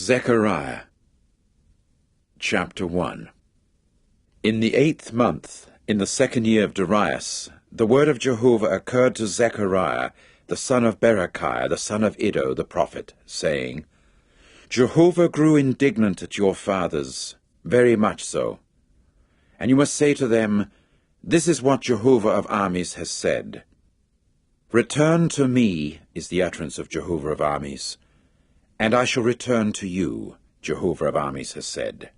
Zechariah Chapter 1. In the 8th month, in the 2nd year of Darius, the word of Jehovah occurred to Zechariah, the son of Berechiah, the son of Iddo, the prophet, saying, Jehovah grew indignant at your fathers, very much so. And you must say to them, This is what Jehovah of armies has said. Return to me, is the utterance of Jehovah of armies, and I shall return to you, Jehovah of armies has said.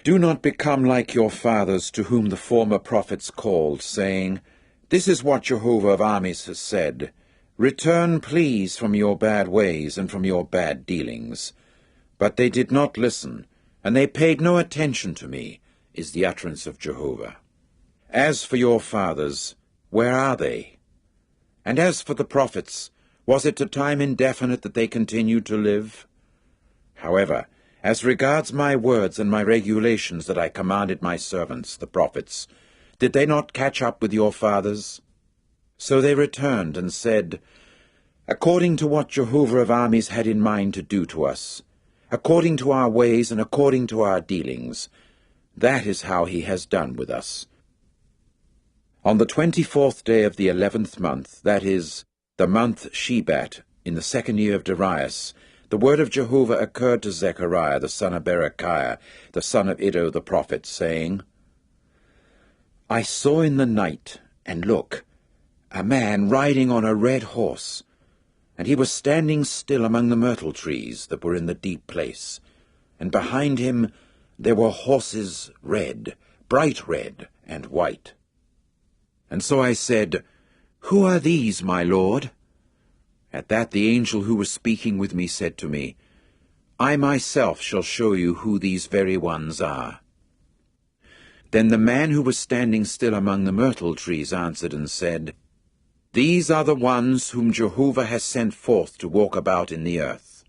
Do not become like your fathers, to whom the former prophets called, saying, This is what Jehovah of armies has said. Return, please, from your bad ways and from your bad dealings. But they did not listen, and they paid no attention to me, is the utterance of Jehovah. As for your fathers, where are they? And as for the prophets, was it to time indefinite that they continued to live? However, as regards my words and my regulations that I commanded my servants, the prophets, did they not catch up with your fathers? So they returned and said, According to what Jehovah of armies had in mind to do to us, according to our ways and according to our dealings, that is how he has done with us. On the 24th day of the 11th month, that is, the month Shebat, in the 2nd year of Darius, the word of Jehovah occurred to Zechariah, the son of Berechiah, the son of Iddo the prophet, saying, I saw in the night, and look, a man riding on a red horse, and he was standing still among the myrtle trees that were in the deep place, and behind him there were horses red, bright red, and white. And so I said, Who are these, my lord? At that the angel who was speaking with me said to me, I myself shall show you who these very ones are. Then the man who was standing still among the myrtle trees answered and said, These are the ones whom Jehovah has sent forth to walk about in the earth.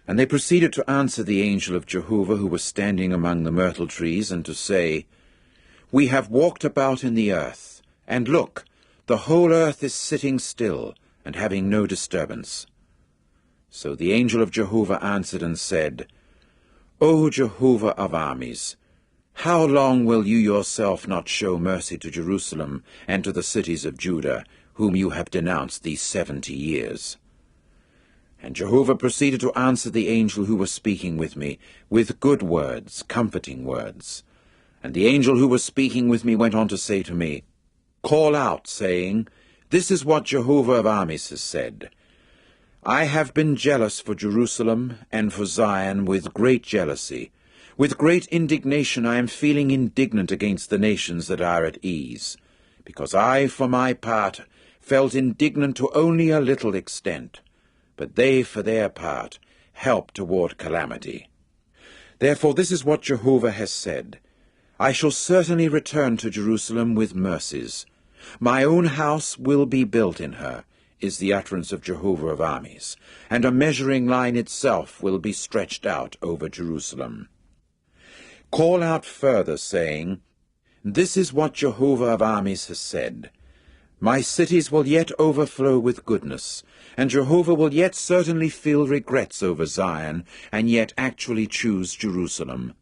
And they proceeded to answer the angel of Jehovah who was standing among the myrtle trees, and to say, We have walked about in the earth, and look, the whole earth is sitting still, and having no disturbance. So the angel of Jehovah answered and said, O Jehovah of armies, how long will you yourself not show mercy to Jerusalem and to the cities of Judah, whom you have denounced these 70 years? And Jehovah proceeded to answer the angel who was speaking with me, with good words, comforting words. And the angel who was speaking with me went on to say to me, Call out, saying, This is what Jehovah of armies has said. I have been jealous for Jerusalem and for Zion with great jealousy. With great indignation I am feeling indignant against the nations that are at ease, because I, for my part, felt indignant to only a little extent, but they, for their part, helped toward calamity. Therefore this is what Jehovah has said. I shall certainly return to Jerusalem with mercies. My own house will be built in her, is the utterance of Jehovah of armies, and a measuring line itself will be stretched out over Jerusalem. Call out further, saying, This is what Jehovah of armies has said. My cities will yet overflow with goodness, and Jehovah will yet certainly feel regrets over Zion, and yet actually choose Jerusalem.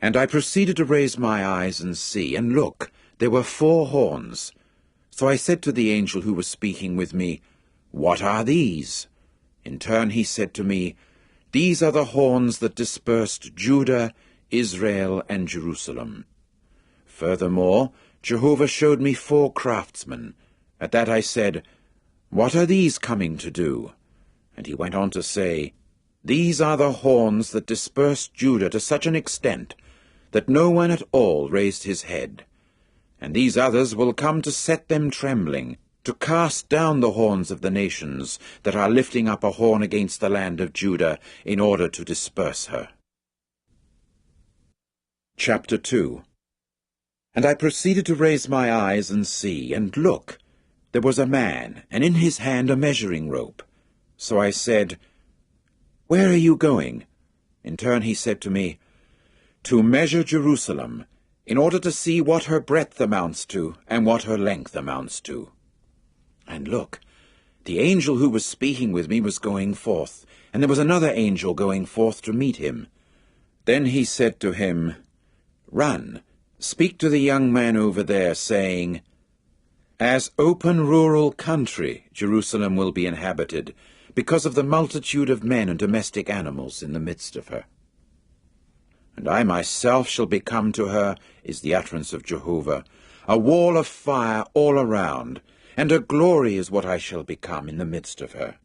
And I proceeded to raise my eyes and see, and look, there were 4 horns. So I said to the angel who was speaking with me, What are these? In turn he said to me, These are the horns that dispersed Judah, Israel, and Jerusalem. Furthermore, Jehovah showed me 4 craftsmen. At that I said, What are these coming to do? And he went on to say, These are the horns that dispersed Judah to such an extent that no one at all raised his head. And these others will come to set them trembling, to cast down the horns of the nations that are lifting up a horn against the land of Judah in order to disperse her. Chapter 2. And I proceeded to raise my eyes and see, and look, there was a man, and in his hand a measuring rope. So I said, Where are you going? In turn he said to me, To measure Jerusalem, in order to see what her breadth amounts to, and what her length amounts to. And look, the angel who was speaking with me was going forth, and there was another angel going forth to meet him. Then he said to him, "Run, speak to the young man over there, saying, As open rural country Jerusalem will be inhabited, because of the multitude of men and domestic animals in the midst of her. And I myself shall become to her, is the utterance of Jehovah, a wall of fire all around, and a glory is what I shall become in the midst of her.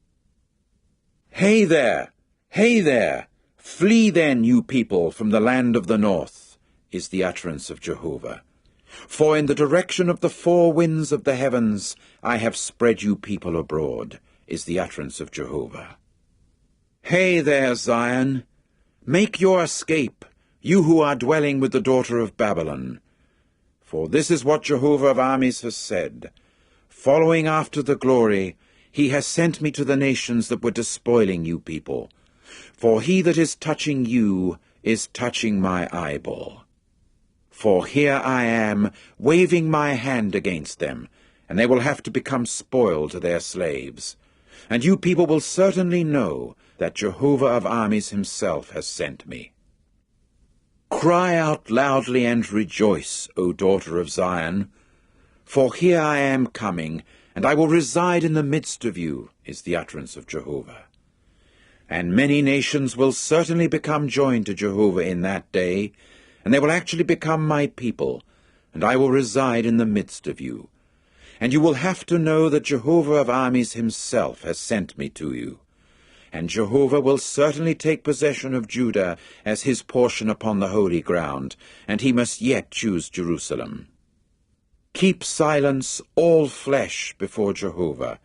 Hey there! Hey there! Flee then, you people, from the land of the north, is the utterance of Jehovah. For in the direction of the four winds of the heavens I have spread you people abroad, is the utterance of Jehovah. Hey there, Zion! Make your escape, you who are dwelling with the daughter of Babylon. For this is what Jehovah of armies has said. Following after the glory, he has sent me to the nations that were despoiling you people. For he that is touching you is touching my eyeball. For here I am, waving my hand against them, and they will have to become spoil to their slaves. And you people will certainly know that Jehovah of armies himself has sent me. Cry out loudly and rejoice, O daughter of Zion. For here I am coming, and I will reside in the midst of you, is the utterance of Jehovah. And many nations will certainly become joined to Jehovah in that day, and they will actually become my people, and I will reside in the midst of you. And you will have to know that Jehovah of armies himself has sent me to you. And Jehovah will certainly take possession of Judah as his portion upon the holy ground, and he must yet choose Jerusalem. Keep silence, all flesh, before Jehovah,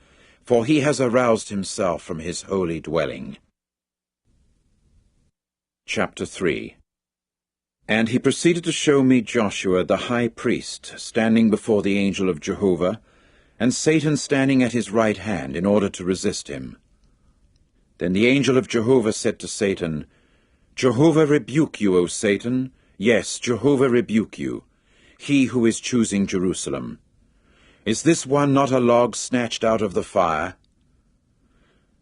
for he has aroused himself from his holy dwelling. Chapter 3. And he proceeded to show me Joshua the high priest, standing before the angel of Jehovah, and Satan standing at his right hand, in order to resist him. Then the angel of Jehovah said to Satan, Jehovah rebuke you, O Satan, yes, Jehovah rebuke you, he who is choosing Jerusalem. Is this one not a log snatched out of the fire?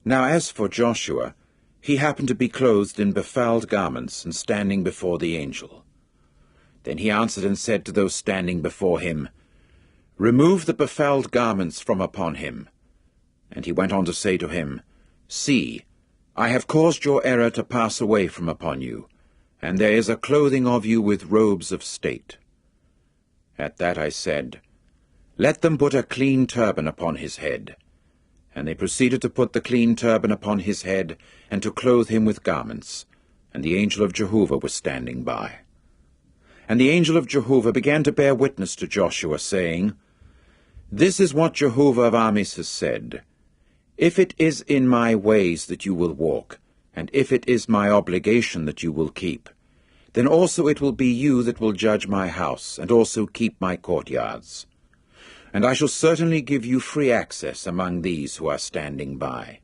Now as for Joshua, he happened to be clothed in befouled garments, and standing before the angel. Then he answered and said to those standing before him, Remove the befouled garments from upon him. And he went on to say to him, See, I have caused your error to pass away from upon you, and there is a clothing of you with robes of state. At that I said, Let them put a clean turban upon his head. And they proceeded to put the clean turban upon his head, and to clothe him with garments. And the angel of Jehovah was standing by. And the angel of Jehovah began to bear witness to Joshua, saying, This is what Jehovah of armies has said. If it is in my ways that you will walk, and if it is my obligation that you will keep, then also it will be you that will judge my house, and also keep my courtyards. And I shall certainly give you free access among these who are standing by.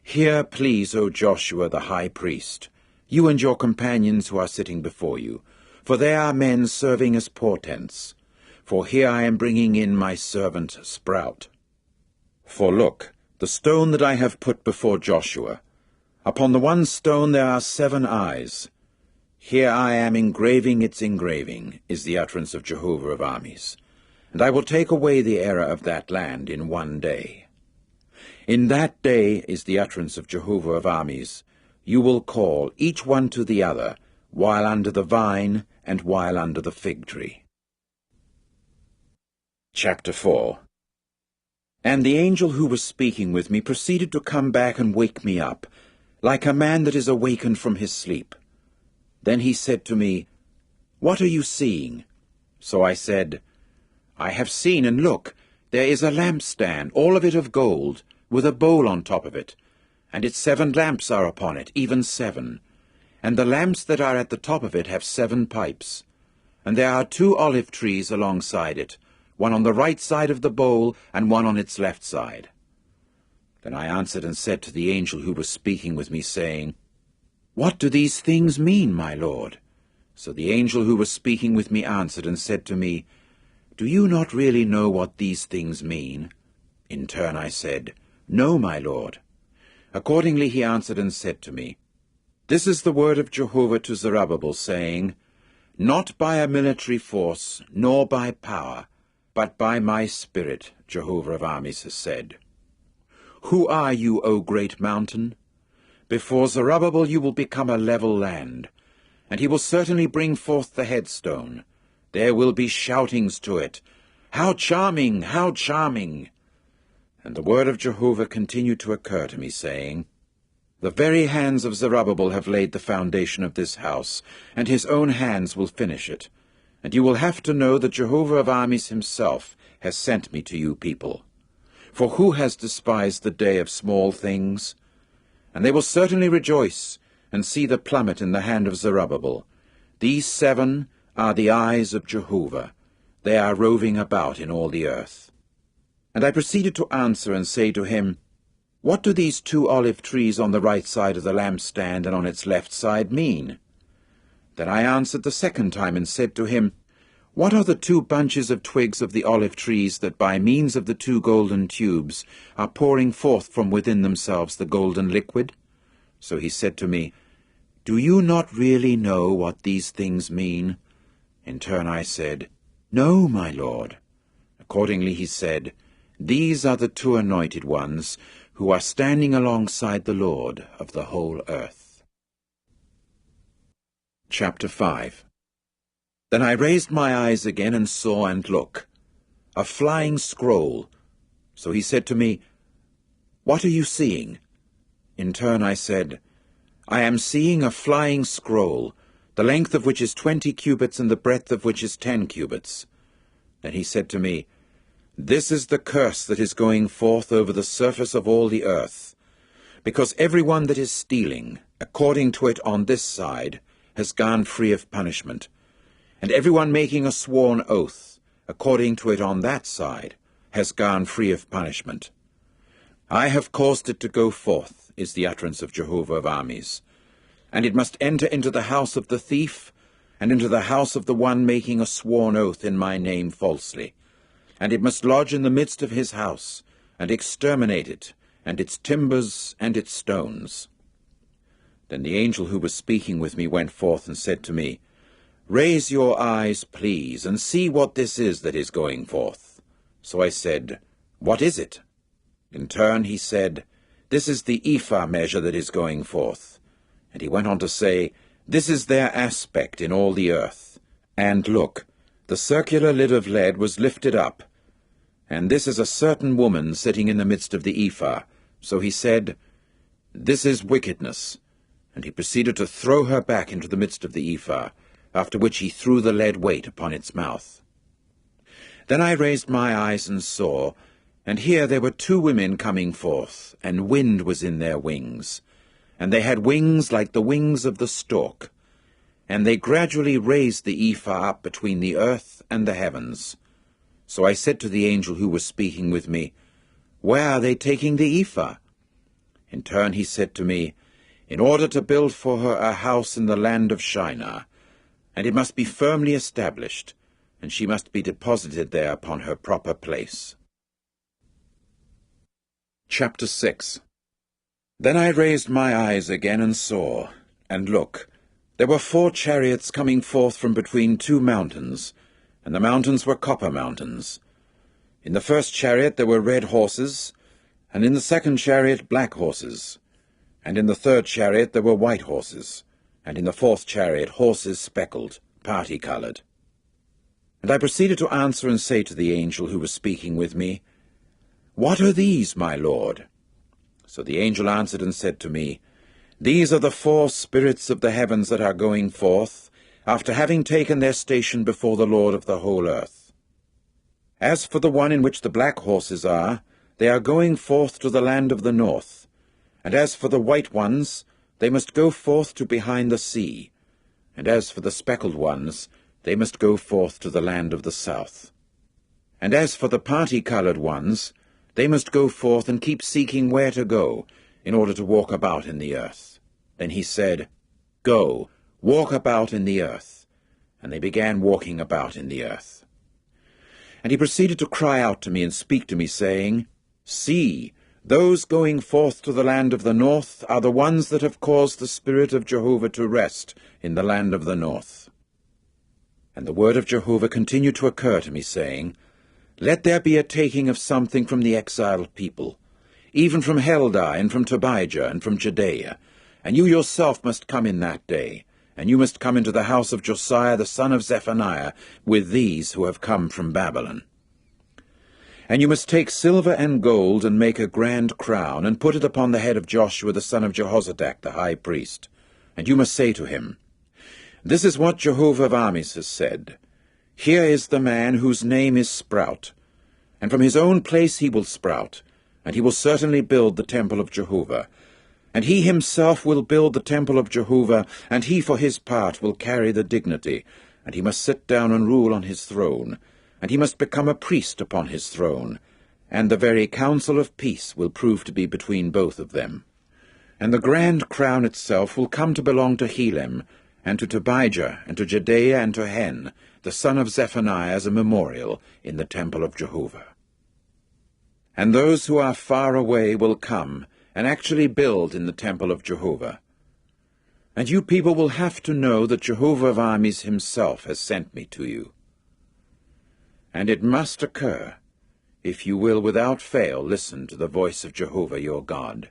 Hear, please, O Joshua the high priest, you and your companions who are sitting before you, for they are men serving as portents. For here I am bringing in my servant Sprout. For look, the stone that I have put before Joshua, upon the one stone there are 7 eyes. Here I am engraving its engraving, is the utterance of Jehovah of armies. And I will take away the error of that land in one day. In that day, is the utterance of Jehovah of armies, you will call each one to the other, while under the vine and while under the fig tree. Chapter 4. And the angel who was speaking with me proceeded to come back and wake me up, like a man that is awakened from his sleep. Then he said to me, What are you seeing? So I said, I have seen, and look, there is a lampstand, all of it of gold, with a bowl on top of it, and its 7 lamps are upon it, even 7. And the lamps that are at the top of it have 7 pipes. And there are 2 olive trees alongside it, one on the right side of the bowl, and one on its left side. Then I answered and said to the angel who was speaking with me, saying, What do these things mean, my lord? So the angel who was speaking with me answered and said to me, Do you not really know what these things mean? In turn I said, No, my lord. Accordingly he answered and said to me, This is the word of Jehovah to Zerubbabel, saying, Not by a military force, nor by power, but by my Spirit, Jehovah of armies has said. Who are you, O great mountain? Before Zerubbabel you will become a level land, and he will certainly bring forth the headstone. There will be shoutings to it. How charming! How charming! And the word of Jehovah continued to occur to me, saying, The very hands of Zerubbabel have laid the foundation of this house, and his own hands will finish it. And you will have to know that Jehovah of armies himself has sent me to you people. For who has despised the day of small things? And they will certainly rejoice, and see the plummet in the hand of Zerubbabel. These 7 are the eyes of Jehovah. They are roving about in all the earth. And I proceeded to answer and say to him, What do these 2 olive trees on the right side of the lampstand and on its left side mean? Then I answered the second time and said to him, What are the 2 bunches of twigs of the olive trees that by means of the 2 golden tubes are pouring forth from within themselves the golden liquid? So he said to me, Do you not really know what these things mean? In turn I said, No, my lord. Accordingly he said, These are the 2 anointed ones who are standing alongside the Lord of the whole earth. Chapter 5. Then I raised my eyes again and saw, and look, a flying scroll. So he said to me, What are you seeing? In turn I said, I am seeing a flying scroll, the length of which is 20 cubits and the breadth of which is 10 cubits. Then he said to me, This is the curse that is going forth over the surface of all the earth, because every one that is stealing, according to it on this side, has gone free of punishment, and every one making a sworn oath, according to it on that side, has gone free of punishment. I have caused it to go forth, is the utterance of Jehovah of armies, and it must enter into the house of the thief, and into the house of the one making a sworn oath in my name falsely, and it must lodge in the midst of his house, and exterminate it, and its timbers, and its stones. Then the angel who was speaking with me went forth and said to me, Raise your eyes, please, and see what this is that is going forth. So I said, What is it? In turn he said, This is the ephah measure that is going forth. And he went on to say, This is their aspect in all the earth. And look, the circular lid of lead was lifted up, and this is a certain woman sitting in the midst of the ephah. So he said, This is wickedness. And he proceeded to throw her back into the midst of the ephah, after which he threw the lead weight upon its mouth. Then I raised my eyes and saw, and here there were 2 women coming forth, and wind was in their wings, and they had wings like the wings of the stork, and they gradually raised the ephah up between the earth and the heavens. So I said to the angel who was speaking with me, Where are they taking the ephah? In turn he said to me, In order to build for her a house in the land of Shinar, and it must be firmly established, and she must be deposited there upon her proper place. Chapter 6. Then I raised my eyes again and saw, and look, there were 4 chariots coming forth from between 2 mountains, and the mountains were copper mountains. In the first chariot there were red horses, and in the second chariot black horses, and in the third chariot there were white horses, and in the fourth chariot horses speckled, party-coloured. And I proceeded to answer and say to the angel who was speaking with me, What are these, my lord? So the angel answered and said to me, These are the 4 spirits of the heavens that are going forth, after having taken their station before the Lord of the whole earth. As for the one in which the black horses are, they are going forth to the land of the north, and as for the white ones, they must go forth to behind the sea, and as for the speckled ones, they must go forth to the land of the south. And as for the party-coloured ones, they must go forth and keep seeking where to go, in order to walk about in the earth. Then he said, Go, walk about in the earth. And they began walking about in the earth. And he proceeded to cry out to me and speak to me, saying, See, Those going forth to the land of the north are the ones that have caused the Spirit of Jehovah to rest in the land of the north. And the word of Jehovah continued to occur to me, saying, Let there be a taking of something from the exiled people, even from Heldai, and from Tobijah, and from Judea. And you yourself must come in that day, and you must come into the house of Josiah the son of Zephaniah, with these who have come from Babylon. And you must take silver and gold, and make a grand crown, and put it upon the head of Joshua the son of Jehozadak the high priest. And you must say to him, This is what Jehovah of armies has said. Here is the man whose name is Sprout, and from his own place he will sprout, and he will certainly build the temple of Jehovah. And he himself will build the temple of Jehovah, and he for his part will carry the dignity, and he must sit down and rule on his throne, and he must become a priest upon his throne, and the very counsel of peace will prove to be between both of them. And the grand crown itself will come to belong to Helem, and to Tobijah, and to Jedaiah, and to Hen, the son of Zephaniah, as a memorial in the temple of Jehovah. And those who are far away will come, and actually build in the temple of Jehovah. And you people will have to know that Jehovah of armies himself has sent me to you. And it must occur, if you will without fail listen to the voice of Jehovah your God.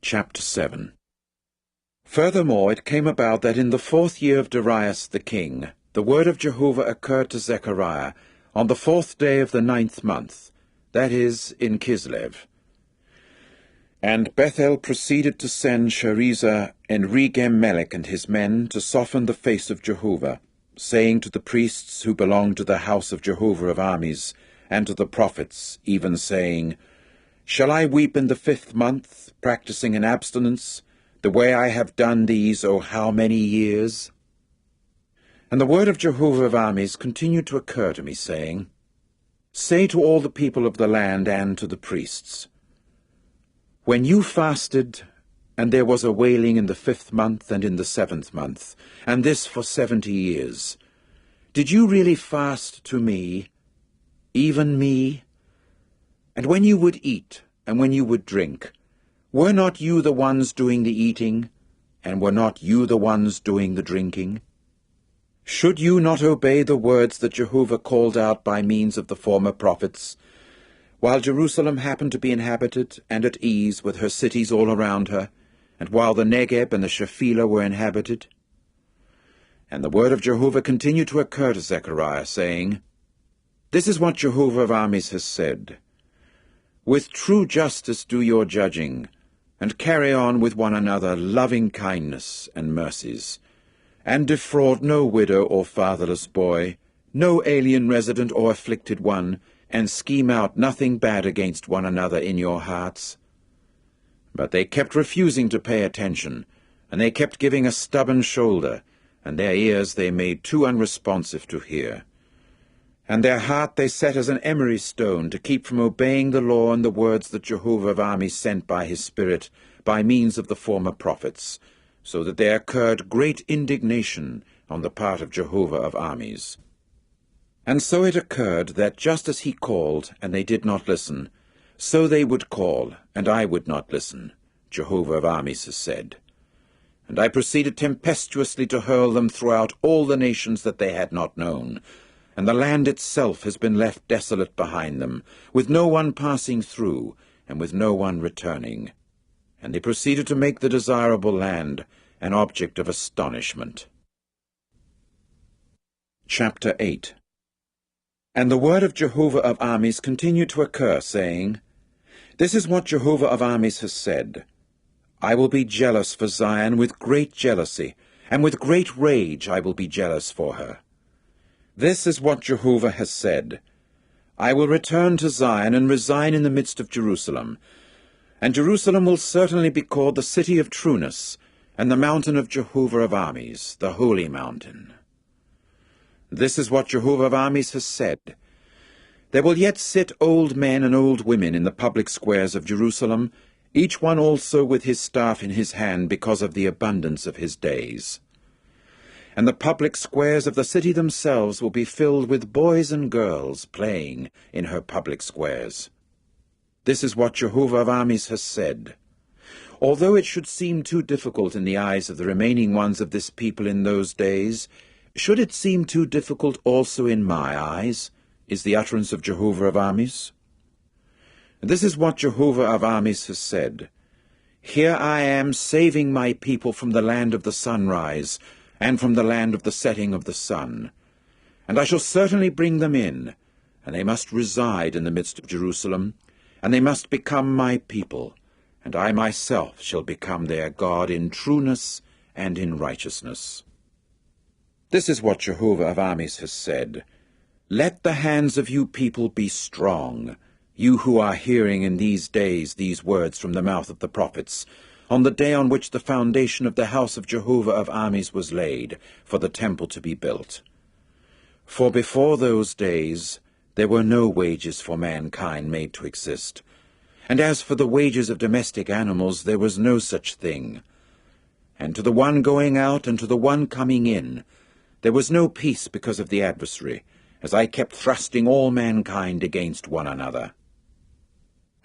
Chapter 7. Furthermore it came about that in the 4th year of Darius the king, the word of Jehovah occurred to Zechariah on the 4th day of the 9th month, that is, in Kislev. And Bethel proceeded to send Sharezer and Regem-melech and his men to soften the face of Jehovah, saying to the priests who belonged to the house of Jehovah of armies, and to the prophets, even saying, Shall I weep in the 5th month, practicing an abstinence, the way I have done these, how many years? And the word of Jehovah of armies continued to occur to me, saying, Say to all the people of the land and to the priests, When you fasted, and there was a wailing in the 5th month and in the 7th month, and this for 70 years, did you really fast to me, even me? And when you would eat, and when you would drink, were not you the ones doing the eating, and were not you the ones doing the drinking? Should you not obey the words that Jehovah called out by means of the former prophets, while Jerusalem happened to be inhabited and at ease with her cities all around her, and while the Negeb and the Shephelah were inhabited? And the word of Jehovah continued to occur to Zechariah, saying, This is what Jehovah of armies has said. With true justice do your judging, and carry on with one another loving kindness and mercies, and defraud no widow or fatherless boy, no alien resident or afflicted one, and scheme out nothing bad against one another in your hearts. But they kept refusing to pay attention, and they kept giving a stubborn shoulder, and their ears they made too unresponsive to hear. And their heart they set as an emery stone to keep from obeying the law and the words that Jehovah of armies sent by his Spirit, by means of the former prophets, so that there occurred great indignation on the part of Jehovah of armies. And so it occurred that just as he called, and they did not listen, so they would call, and I would not listen, Jehovah of armies has said. And I proceeded tempestuously to hurl them throughout all the nations that they had not known, and the land itself has been left desolate behind them, with no one passing through, and with no one returning. And they proceeded to make the desirable land an object of astonishment. Chapter 8. And the word of Jehovah of armies continued to occur, saying, This is what Jehovah of armies has said. I will be jealous for Zion with great jealousy, and with great rage I will be jealous for her. This is what Jehovah has said. I will return to Zion and resign in the midst of Jerusalem, and Jerusalem will certainly be called the city of trueness, and the mountain of Jehovah of armies, the holy mountain. This is what Jehovah of armies has said. There will yet sit old men and old women in the public squares of Jerusalem, each one also with his staff in his hand because of the abundance of his days. And the public squares of the city themselves will be filled with boys and girls playing in her public squares. This is what Jehovah of armies has said. Although it should seem too difficult in the eyes of the remaining ones of this people in those days, should it seem too difficult also in my eyes, is the utterance of Jehovah of armies. This is what Jehovah of armies has said. Here I am saving my people from the land of the sunrise, and from the land of the setting of the sun. And I shall certainly bring them in, and they must reside in the midst of Jerusalem, and they must become my people, and I myself shall become their God in trueness and in righteousness. This is what Jehovah of armies has said. Let the hands of you people be strong, you who are hearing in these days these words from the mouth of the prophets, on the day on which the foundation of the house of Jehovah of armies was laid, for the temple to be built. For before those days there were no wages for mankind made to exist, and as for the wages of domestic animals there was no such thing. And to the one going out and to the one coming in there was no peace because of the adversary, as I kept thrusting all mankind against one another.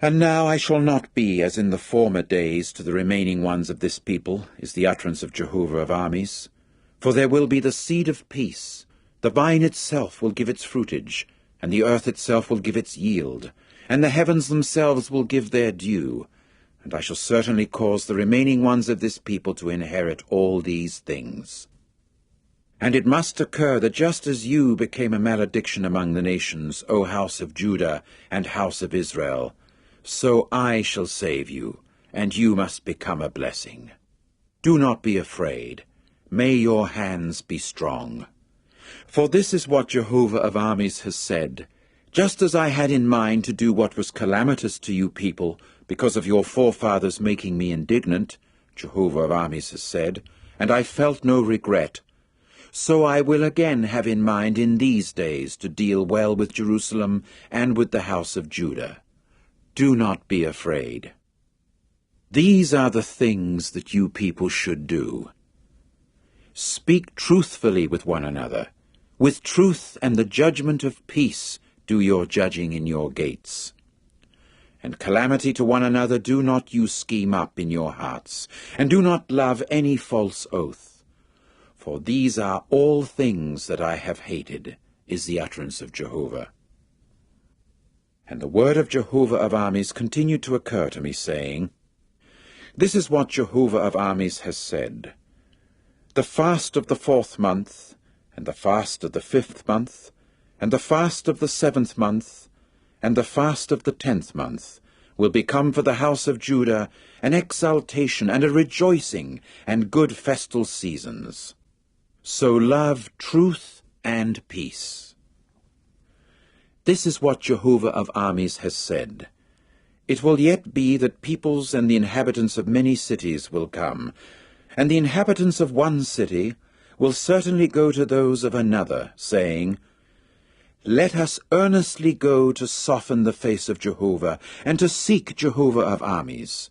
And now I shall not be as in the former days to the remaining ones of this people, is the utterance of Jehovah of armies. For there will be the seed of peace, the vine itself will give its fruitage, and the earth itself will give its yield, and the heavens themselves will give their due, and I shall certainly cause the remaining ones of this people to inherit all these things. And it must occur that just as you became a malediction among the nations, O house of Judah and house of Israel, so I shall save you, and you must become a blessing. Do not be afraid. May your hands be strong. For this is what Jehovah of armies has said. Just as I had in mind to do what was calamitous to you people, because of your forefathers making me indignant, Jehovah of armies has said, and I felt no regret, so I will again have in mind in these days to deal well with Jerusalem and with the house of Judah. Do not be afraid. These are the things that you people should do. Speak truthfully with one another. With truth and the judgment of peace do your judging in your gates. And calamity to one another do not you scheme up in your hearts, and do not love any false oath. For these are all things that I have hated, is the utterance of Jehovah. And the word of Jehovah of armies continued to occur to me, saying, This is what Jehovah of armies has said. The fast of the 4th month, and the fast of the 5th month, and the fast of the 7th month, and the fast of the 10th month, will become for the house of Judah an exaltation and a rejoicing and good festal seasons. So love truth and peace. This is what Jehovah of armies has said. It will yet be that peoples and the inhabitants of many cities will come, and the inhabitants of one city will certainly go to those of another, saying, Let us earnestly go to soften the face of Jehovah, and to seek Jehovah of armies.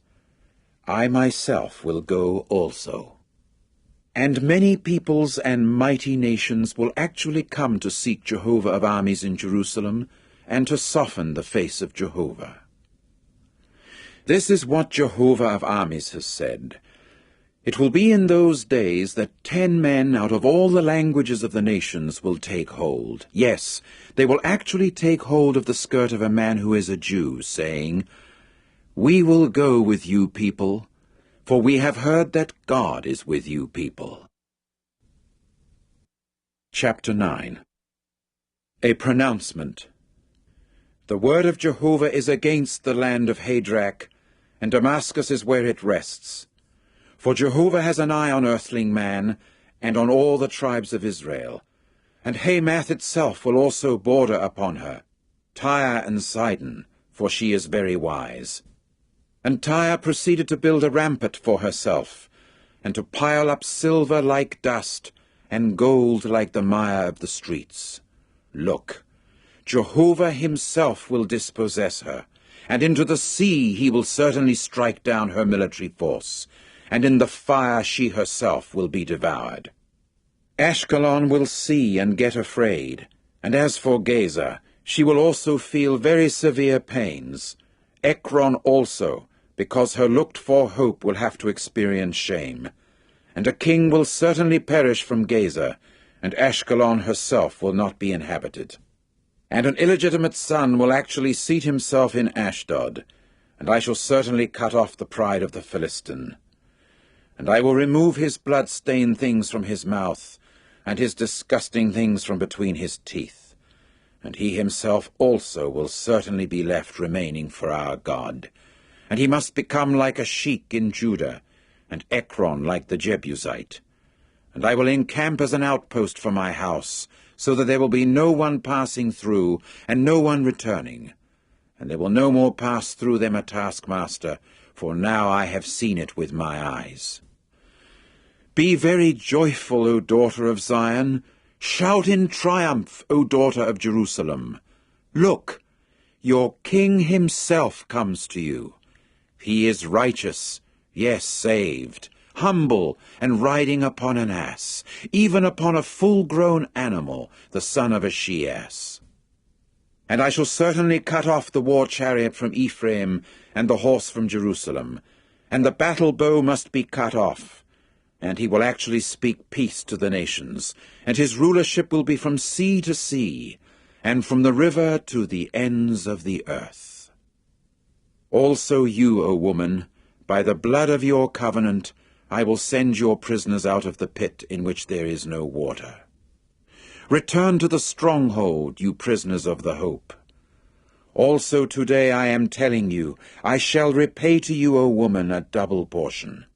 I myself will go also. And many peoples and mighty nations will actually come to seek Jehovah of armies in Jerusalem, and to soften the face of Jehovah. This is what Jehovah of armies has said. It will be in those days that 10 men out of all the languages of the nations will take hold. Yes, they will actually take hold of the skirt of a man who is a Jew, saying, We will go with you people, for we have heard that God is with you people. Chapter 9. A pronouncement. The word of Jehovah is against the land of Hadrach, and Damascus is where it rests. For Jehovah has an eye on earthling man, and on all the tribes of Israel. And Hamath itself will also border upon her, Tyre and Sidon, for she is very wise. And Tyre proceeded to build a rampart for herself, and to pile up silver like dust, and gold like the mire of the streets. Look, Jehovah himself will dispossess her, and into the sea he will certainly strike down her military force, and in the fire she herself will be devoured. Ashkelon will see and get afraid, and as for Gaza, she will also feel very severe pains, Ekron also, because her looked-for hope will have to experience shame. And a king will certainly perish from Gaza, and Ashkelon herself will not be inhabited. And an illegitimate son will actually seat himself in Ashdod, and I shall certainly cut off the pride of the Philistine. And I will remove his blood-stained things from his mouth, and his disgusting things from between his teeth. And he himself also will certainly be left remaining for our God. And he must become like a sheik in Judah, and Ekron like the Jebusite. And I will encamp as an outpost for my house, so that there will be no one passing through, and no one returning. And there will no more pass through them a taskmaster, for now I have seen it with my eyes. Be very joyful, O daughter of Zion. Shout in triumph, O daughter of Jerusalem. Look, your king himself comes to you. He is righteous, yes, saved, humble, and riding upon an ass, even upon a full-grown animal, the son of a she-ass. And I shall certainly cut off the war-chariot from Ephraim, and the horse from Jerusalem, and the battle-bow must be cut off. And he will actually speak peace to the nations, and his rulership will be from sea to sea, and from the river to the ends of the earth. Also you, O woman, by the blood of your covenant, I will send your prisoners out of the pit in which there is no water. Return to the stronghold, you prisoners of the hope. Also today I am telling you, I shall repay to you, O woman, a double portion.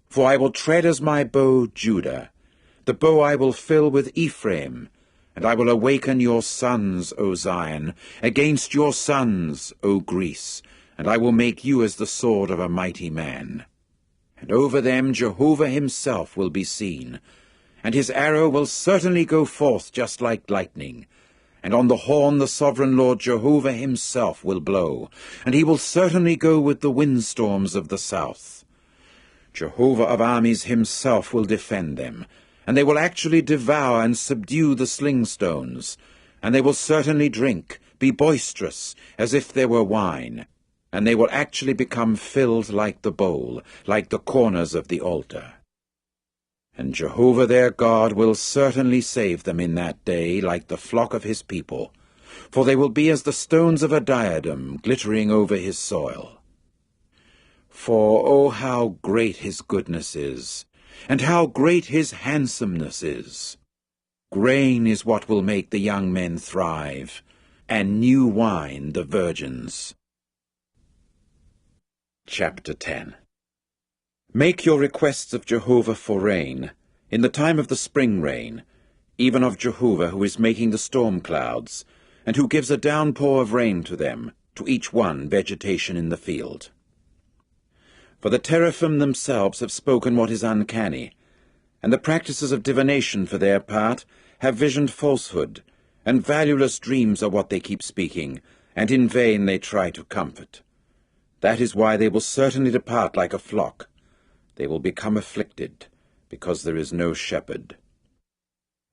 For I will tread as my bow Judah, the bow I will fill with Ephraim, and I will awaken your sons, O Zion, against your sons, O Greece, and I will make you as the sword of a mighty man. And over them Jehovah himself will be seen, and his arrow will certainly go forth just like lightning, and on the horn the sovereign Lord Jehovah himself will blow, and he will certainly go with the windstorms of the south. Jehovah of armies himself will defend them, and they will actually devour and subdue the slingstones, and they will certainly drink, be boisterous, as if there were wine, and they will actually become filled like the bowl, like the corners of the altar. And Jehovah their God will certainly save them in that day, like the flock of his people, for they will be as the stones of a diadem glittering over his soil. For, oh, how great his goodness is, and how great his handsomeness is! Grain is what will make the young men thrive, and new wine the virgins. Chapter 10. Make your requests of Jehovah for rain, in the time of the spring rain, even of Jehovah who is making the storm clouds, and who gives a downpour of rain to them, to each one vegetation in the field. For the teraphim themselves have spoken what is uncanny, and the practices of divination for their part have visioned falsehood, and valueless dreams are what they keep speaking, and in vain they try to comfort. That is why they will certainly depart like a flock. They will become afflicted, because there is no shepherd.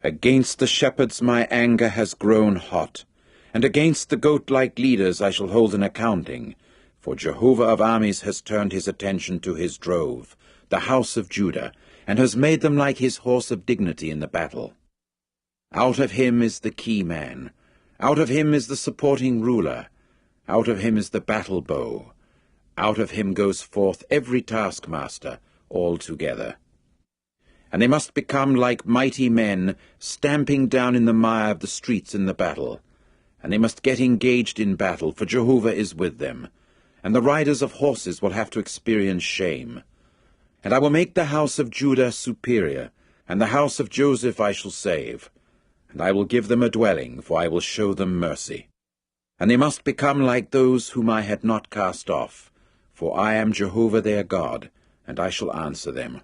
Against the shepherds my anger has grown hot, and against the goat-like leaders I shall hold an accounting, for Jehovah of armies has turned his attention to his drove, the house of Judah, and has made them like his horse of dignity in the battle. Out of him is the key man, out of him is the supporting ruler, out of him is the battle bow, out of him goes forth every taskmaster, all together. And they must become like mighty men, stamping down in the mire of the streets in the battle, and they must get engaged in battle, for Jehovah is with them. And the riders of horses will have to experience shame. And I will make the house of Judah superior, and the house of Joseph I shall save. And I will give them a dwelling, for I will show them mercy. And they must become like those whom I had not cast off, for I am Jehovah their God, and I shall answer them.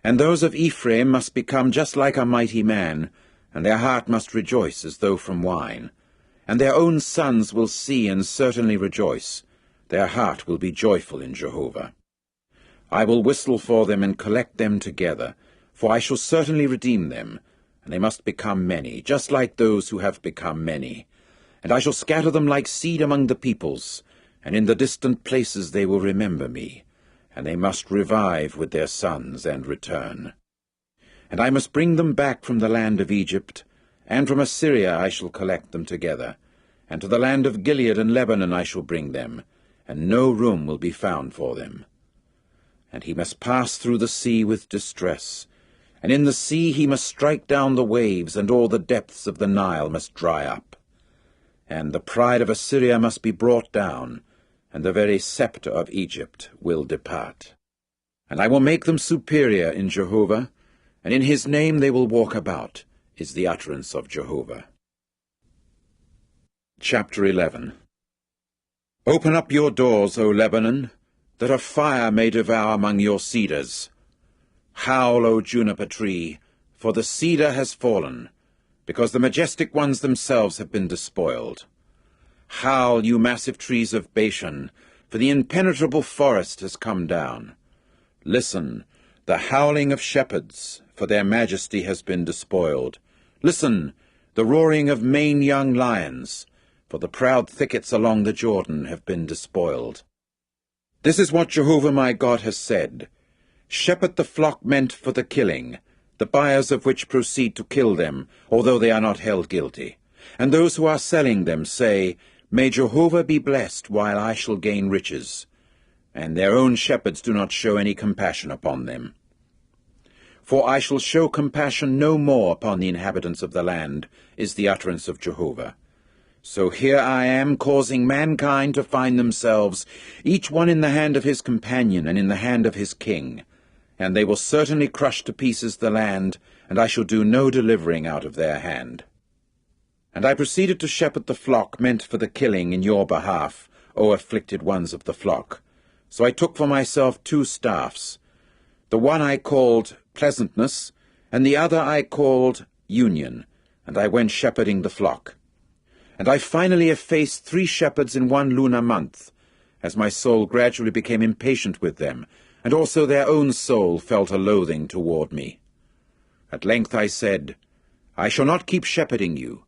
And those of Ephraim must become just like a mighty man, and their heart must rejoice as though from wine. And their own sons will see and certainly rejoice. Their heart will be joyful in Jehovah. I will whistle for them and collect them together, for I shall certainly redeem them, and they must become many, just like those who have become many. And I shall scatter them like seed among the peoples, and in the distant places they will remember me, and they must revive with their sons and return. And I must bring them back from the land of Egypt, and from Assyria I shall collect them together, and to the land of Gilead and Lebanon I shall bring them, and no room will be found for them. And he must pass through the sea with distress, and in the sea he must strike down the waves, and all the depths of the Nile must dry up. And the pride of Assyria must be brought down, and the very sceptre of Egypt will depart. And I will make them superior in Jehovah, and in his name they will walk about, is the utterance of Jehovah. Chapter 11. Open up your doors, O Lebanon, that a fire may devour among your cedars. Howl, O juniper tree, for the cedar has fallen, because the majestic ones themselves have been despoiled. Howl, you massive trees of Bashan, for the impenetrable forest has come down. Listen, the howling of shepherds, for their majesty has been despoiled. Listen, the roaring of mane young lions, for the proud thickets along the Jordan have been despoiled. This is what Jehovah my God has said. Shepherd the flock meant for the killing, the buyers of which proceed to kill them, although they are not held guilty. And those who are selling them say, May Jehovah be blessed, while I shall gain riches. And their own shepherds do not show any compassion upon them. For I shall show compassion no more upon the inhabitants of the land, is the utterance of Jehovah. So here I am causing mankind to find themselves, each one in the hand of his companion and in the hand of his king. And they will certainly crush to pieces the land, and I shall do no delivering out of their hand. And I proceeded to shepherd the flock meant for the killing in your behalf, O afflicted ones of the flock. So I took for myself 2 staffs. The one I called Pleasantness, and the other I called Union, and I went shepherding the flock. And I finally effaced 3 shepherds in 1 lunar month, as my soul gradually became impatient with them, and also their own soul felt a loathing toward me. At length I said, I shall not keep shepherding you.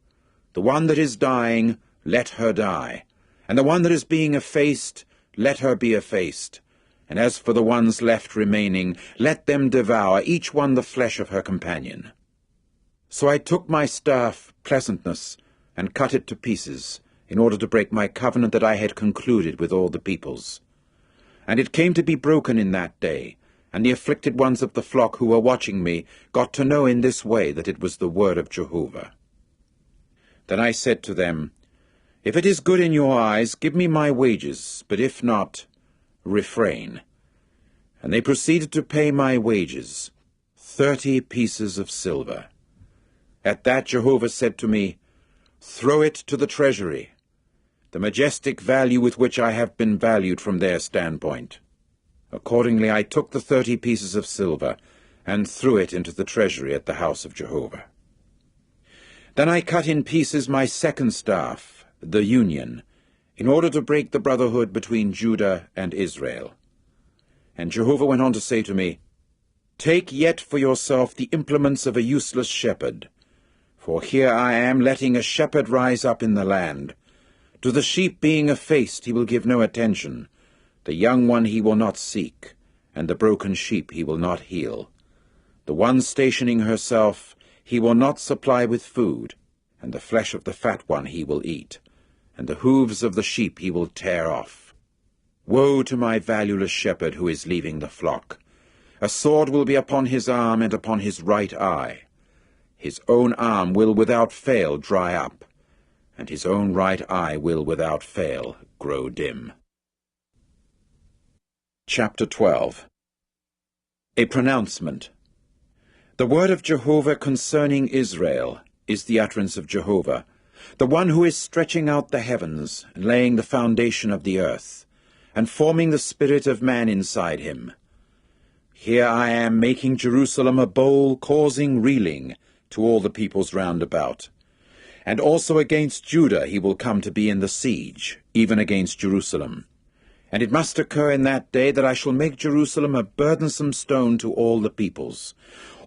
The one that is dying, let her die, and the one that is being effaced, let her be effaced. And as for the ones left remaining, let them devour, each one the flesh of her companion. So I took my staff, Pleasantness, and cut it to pieces, in order to break my covenant that I had concluded with all the peoples. And it came to be broken in that day, and the afflicted ones of the flock who were watching me got to know in this way that it was the word of Jehovah. Then I said to them, If it is good in your eyes, give me my wages, but if not, refrain. And they proceeded to pay my wages, 30 pieces of silver. At that Jehovah said to me, Throw it to the treasury, the majestic value with which I have been valued from their standpoint. Accordingly I took the 30 pieces of silver, and threw it into the treasury at the house of Jehovah. Then I cut in pieces my 2nd staff, the Union, in order to break the brotherhood between Judah and Israel. And Jehovah went on to say to me, Take yet for yourself the implements of a useless shepherd, for here I am letting a shepherd rise up in the land. To the sheep being effaced he will give no attention, the young one he will not seek, and the broken sheep he will not heal. The one stationing herself he will not supply with food, and the flesh of the fat one he will eat, and the hooves of the sheep he will tear off. Woe to my valueless shepherd who is leaving the flock! A sword will be upon his arm and upon his right eye. His own arm will without fail dry up, and his own right eye will without fail grow dim. Chapter 12. A pronouncement. The word of Jehovah concerning Israel is the utterance of Jehovah, the one who is stretching out the heavens, and laying the foundation of the earth, and forming the spirit of man inside him. Here I am making Jerusalem a bowl, causing reeling to all the peoples round about. And also against Judah he will come to be in the siege, even against Jerusalem. And it must occur in that day that I shall make Jerusalem a burdensome stone to all the peoples.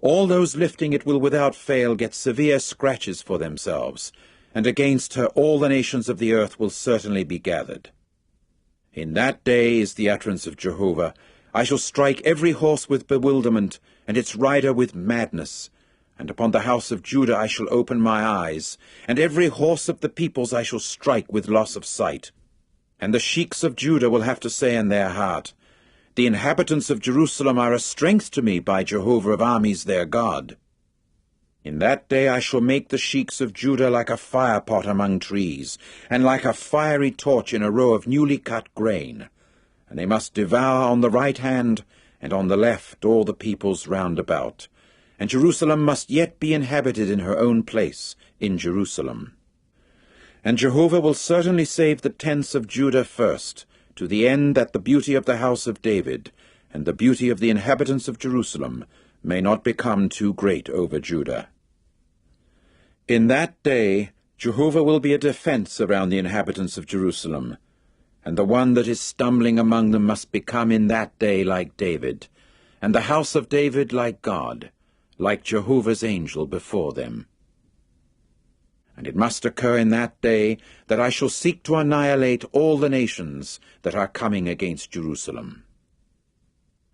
All those lifting it will without fail get severe scratches for themselves, and against her all the nations of the earth will certainly be gathered. In that day, is the utterance of Jehovah, I shall strike every horse with bewilderment, and its rider with madness. And upon the house of Judah I shall open my eyes, and every horse of the peoples I shall strike with loss of sight. And the sheiks of Judah will have to say in their heart, The inhabitants of Jerusalem are a strength to me by Jehovah of armies their God. In that day I shall make the sheiks of Judah like a firepot among trees, and like a fiery torch in a row of newly cut grain. And they must devour on the right hand and on the left all the peoples round about. And Jerusalem must yet be inhabited in her own place, in Jerusalem. And Jehovah will certainly save the tents of Judah first, to the end that the beauty of the house of David, and the beauty of the inhabitants of Jerusalem, may not become too great over Judah. In that day Jehovah will be a defense around the inhabitants of Jerusalem, and the one that is stumbling among them must become in that day like David, and the house of David like God, like Jehovah's angel before them. And it must occur in that day that I shall seek to annihilate all the nations that are coming against Jerusalem.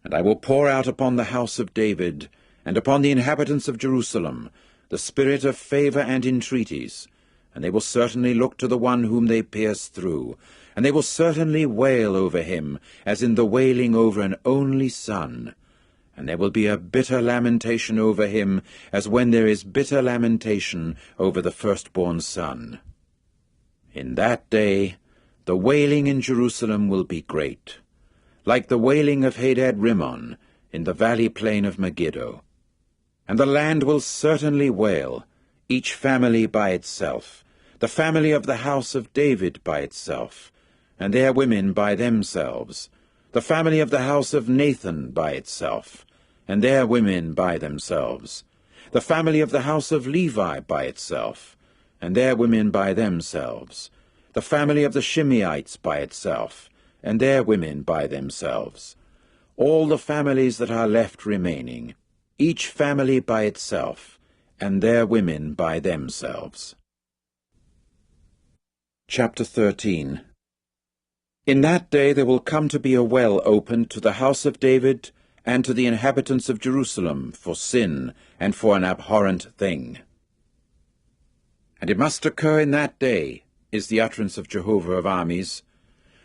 And I will pour out upon the house of David, and upon the inhabitants of Jerusalem, the spirit of favor and entreaties, and they will certainly look to the one whom they pierce through, and they will certainly wail over him, as in the wailing over an only son. And there will be a bitter lamentation over him, as when there is bitter lamentation over the firstborn son. In that day the wailing in Jerusalem will be great, like the wailing of Hadad-rimmon in the valley plain of Megiddo. And the land will certainly wail, each family by itself, the family of the house of David by itself, and their women by themselves, the family of the house of Nathan by itself, and their women by themselves, the family of the house of Levi by itself, and their women by themselves, the family of the Shimeites by itself, and their women by themselves, all the families that are left remaining, each family by itself, and their women by themselves. Chapter 13. In that day there will come to be a well opened to the house of David and to the inhabitants of Jerusalem for sin and for an abhorrent thing. And it must occur in that day, is the utterance of Jehovah of armies,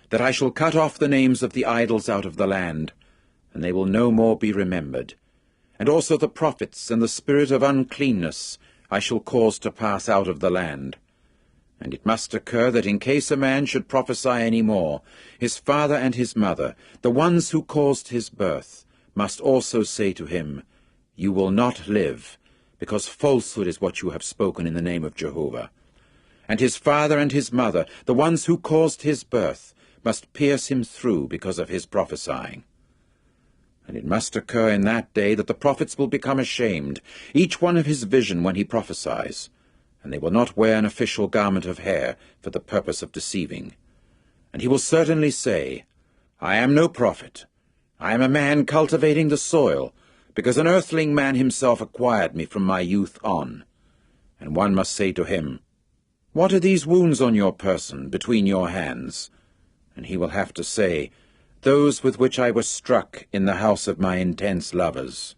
that I shall cut off the names of the idols out of the land, and they will no more be remembered. And also the prophets and the spirit of uncleanness I shall cause to pass out of the land. And it must occur that in case a man should prophesy any more, his father and his mother, the ones who caused his birth, must also say to him, You will not live, because falsehood is what you have spoken in the name of Jehovah. And his father and his mother, the ones who caused his birth, must pierce him through because of his prophesying. And it must occur in that day that the prophets will become ashamed, each one of his vision when he prophesies, and they will not wear an official garment of hair for the purpose of deceiving. And he will certainly say, I am no prophet. I am a man cultivating the soil, because an earthling man himself acquired me from my youth on. And one must say to him, What are these wounds on your person, between your hands? And he will have to say, Those with which I was struck in the house of my intense lovers.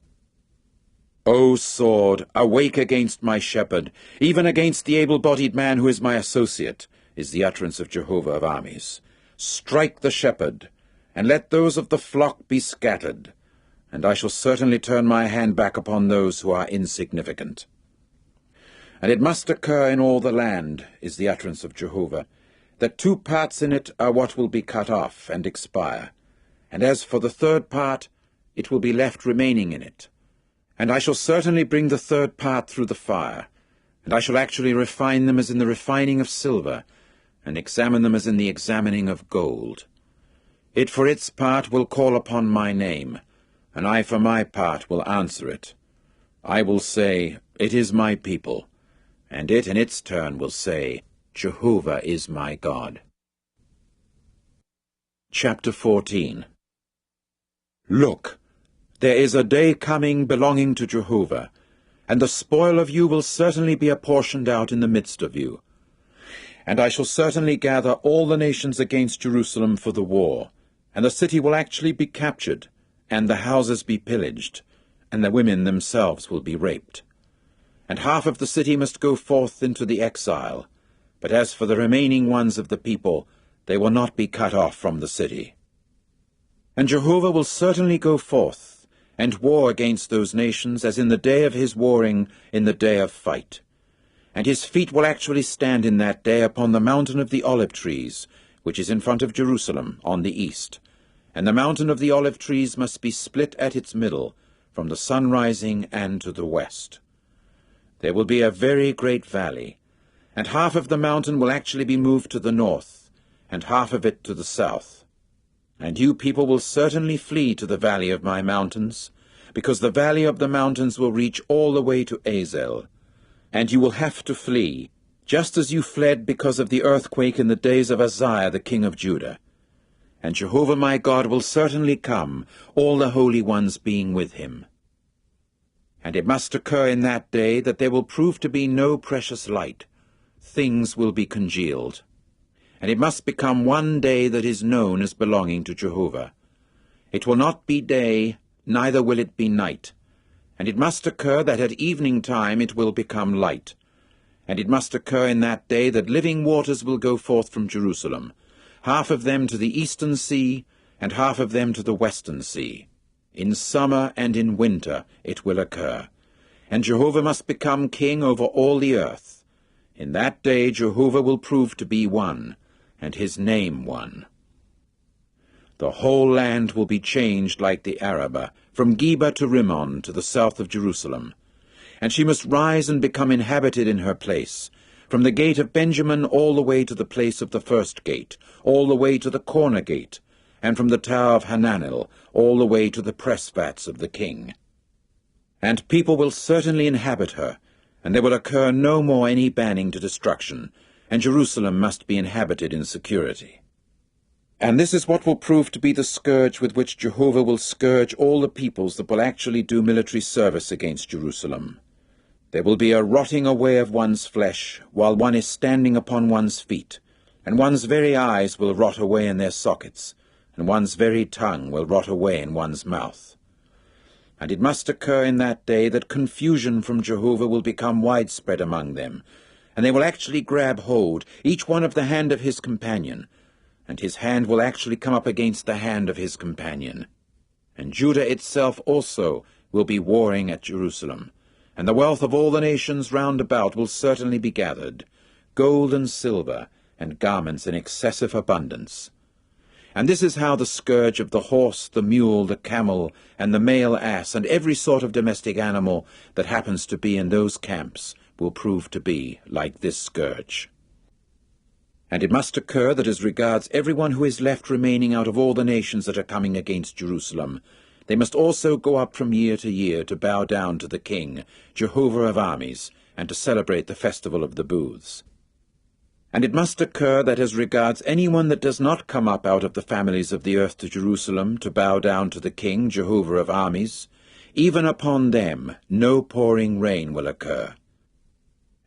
O sword, awake against my shepherd, even against the able-bodied man who is my associate, is the utterance of Jehovah of armies. Strike the shepherd, and let those of the flock be scattered, and I shall certainly turn my hand back upon those who are insignificant. And it must occur in all the land, is the utterance of Jehovah, that 2 parts in it are what will be cut off and expire, and as for the 3rd part, it will be left remaining in it. And I shall certainly bring the 3rd part through the fire, and I shall actually refine them as in the refining of silver, and examine them as in the examining of gold. It for its part will call upon my name, and I for my part will answer it. I will say, It is my people, and it in its turn will say, Jehovah is my God. Chapter 14. Look, there is a day coming belonging to Jehovah, and the spoil of you will certainly be apportioned out in the midst of you. And I shall certainly gather all the nations against Jerusalem for the war, and the city will actually be captured, and the houses be pillaged, and the women themselves will be raped. And half of the city must go forth into the exile, but as for the remaining ones of the people, they will not be cut off from the city. And Jehovah will certainly go forth, and war against those nations, as in the day of his warring, in the day of fight. And his feet will actually stand in that day upon the mountain of the olive trees, which is in front of Jerusalem, on the east. And the mountain of the olive trees must be split at its middle, from the sun rising and to the west. There will be a very great valley, and half of the mountain will actually be moved to the north, and half of it to the south. And you people will certainly flee to the valley of my mountains, because the valley of the mountains will reach all the way to Azel. And you will have to flee, just as you fled because of the earthquake in the days of Uzziah the king of Judah. And Jehovah my God will certainly come, all the holy ones being with him. And it must occur in that day that there will prove to be no precious light. Things will be congealed. And it must become one day that is known as belonging to Jehovah. It will not be day, neither will it be night. And it must occur that at evening time it will become light. And it must occur in that day that living waters will go forth from Jerusalem, half of them to the eastern sea, and half of them to the western sea. In summer and in winter it will occur. And Jehovah must become king over all the earth. In that day Jehovah will prove to be one, and his name one. The whole land will be changed like the Arabah, from Geba to Rimmon to the south of Jerusalem. And she must rise and become inhabited in her place, from the gate of Benjamin all the way to the place of the first gate, all the way to the corner gate, and from the tower of Hananel all the way to the press vats of the king. And people will certainly inhabit her, and there will occur no more any banning to destruction, and Jerusalem must be inhabited in security. And this is what will prove to be the scourge with which Jehovah will scourge all the peoples that will actually do military service against Jerusalem. There will be a rotting away of one's flesh, while one is standing upon one's feet, and one's very eyes will rot away in their sockets, and one's very tongue will rot away in one's mouth. And it must occur in that day that confusion from Jehovah will become widespread among them, and they will actually grab hold, each one of the hand of his companion, and his hand will actually come up against the hand of his companion. And Judah itself also will be warring at Jerusalem, and the wealth of all the nations round about will certainly be gathered, gold and silver, and garments in excessive abundance. And this is how the scourge of the horse, the mule, the camel, and the male ass, and every sort of domestic animal that happens to be in those camps will prove to be like this scourge. And it must occur that as regards everyone who is left remaining out of all the nations that are coming against Jerusalem, they must also go up from year to year to bow down to the King, Jehovah of armies, and to celebrate the festival of the booths. And it must occur that as regards anyone that does not come up out of the families of the earth to Jerusalem to bow down to the King, Jehovah of armies, even upon them no pouring rain will occur.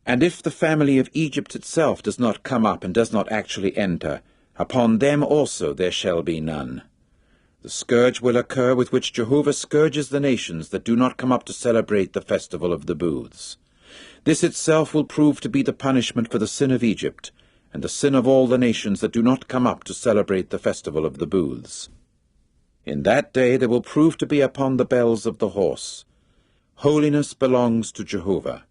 And if the family of Egypt itself does not come up and does not actually enter, upon them also there shall be none. The scourge will occur with which Jehovah scourges the nations that do not come up to celebrate the festival of the booths. This itself will prove to be the punishment for the sin of Egypt, and the sin of all the nations that do not come up to celebrate the festival of the booths. In that day there will prove to be upon the bells of the horse, "Holiness belongs to Jehovah."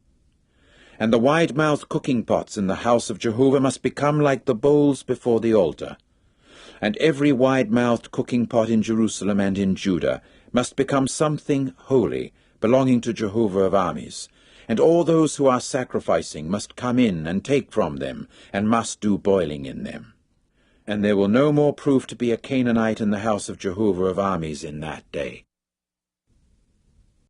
And the wide-mouthed cooking pots in the house of Jehovah must become like the bowls before the altar. And every wide-mouthed cooking pot in Jerusalem and in Judah must become something holy, belonging to Jehovah of armies, and all those who are sacrificing must come in and take from them, and must do boiling in them. And there will no more prove to be a Canaanite in the house of Jehovah of armies in that day.